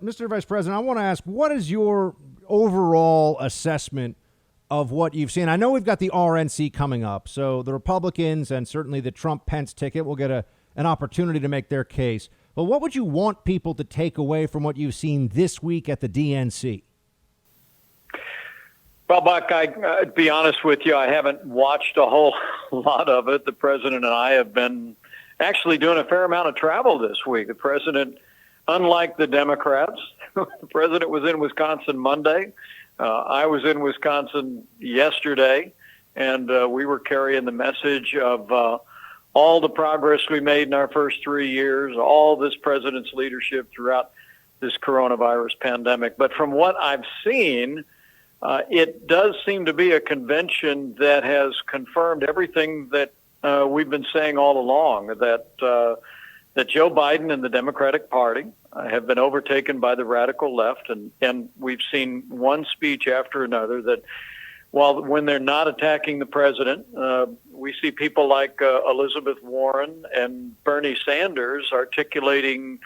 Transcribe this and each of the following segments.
Mr. Vice President, I want to ask, what is your overall assessment of what you've seen? I know we've got the RNC coming up, so the Republicans and certainly the Trump-Pence ticket will get an opportunity to make their case. But what would you want people to take away from what you've seen this week at the DNC? Well, Buck, I'd be honest with you, I haven't watched a whole lot of it. The president and I have been actually doing a fair amount of travel this week. The president, unlike the Democrats, the president was in Wisconsin Monday. I was in Wisconsin yesterday, and we were carrying the message of all the progress we made in our first 3 years, all this president's leadership throughout this coronavirus pandemic. But from what I've seen, it does seem to be a convention that has confirmed everything that we've been saying all along, that Joe Biden and the Democratic Party have been overtaken by the radical left. And we've seen one speech after another that when they're not attacking the president, we see people like Elizabeth Warren and Bernie Sanders articulating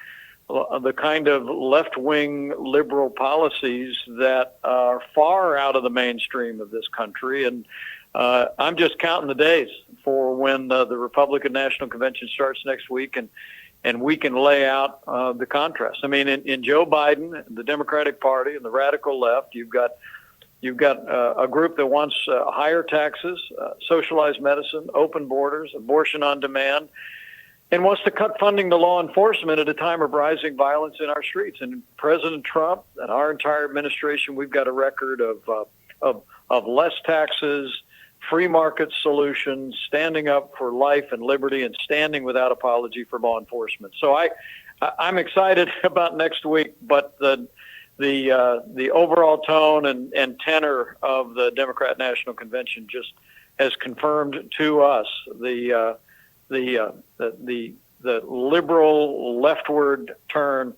the kind of left-wing liberal policies that are far out of the mainstream of this country. And I'm just counting the days for when the Republican National Convention starts next week, and we can lay out the contrast. I mean, in Joe Biden, the Democratic Party, and the radical left, you've got a group that wants higher taxes, socialized medicine, open borders, abortion on demand, and wants to cut funding to law enforcement at a time of rising violence in our streets. And President Trump and our entire administration, we've got a record of less taxes, free market solutions, standing up for life and liberty, and standing without apology for law enforcement. So I'm excited about next week, but the overall tone and tenor of the Democrat National Convention just has confirmed to us the liberal leftward turn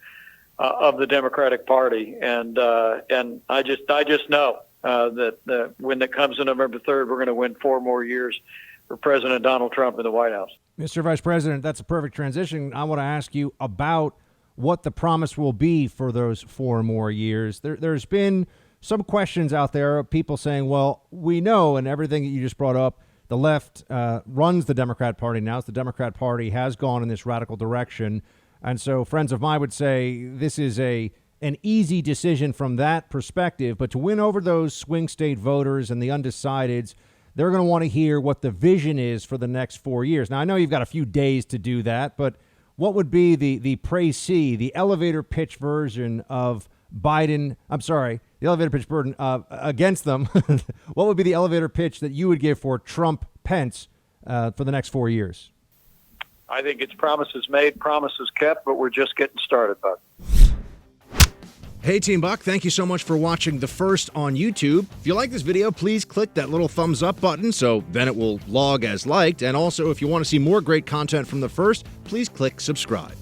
of the Democratic Party, and I just know that when it comes to November 3rd, we're going to win 4 more years for President Donald Trump in the White House. Mr. Vice President, that's a perfect transition. I want to ask you about what the promise will be for those 4 more years. There's been some questions out there of people saying, well, we know, and everything that you just brought up, the left runs the Democrat Party now. The Democrat Party has gone in this radical direction. And so friends of mine would say this is an easy decision from that perspective. But to win over those swing state voters and the undecideds, they're going to want to hear what the vision is for the next 4 years. Now, I know you've got a few days to do that, but what would be the précis, the elevator pitch version of Biden? I'm sorry, the elevator pitch burden against them. What would be the elevator pitch that you would give for Trump-Pence for the next 4 years? I think it's promises made, promises kept, but we're just getting started, Buck. Hey, Team Buck, thank you so much for watching The First on YouTube. If you like this video, please click that little thumbs up button so then it will log as liked. And also, if you want to see more great content from The First, please click subscribe.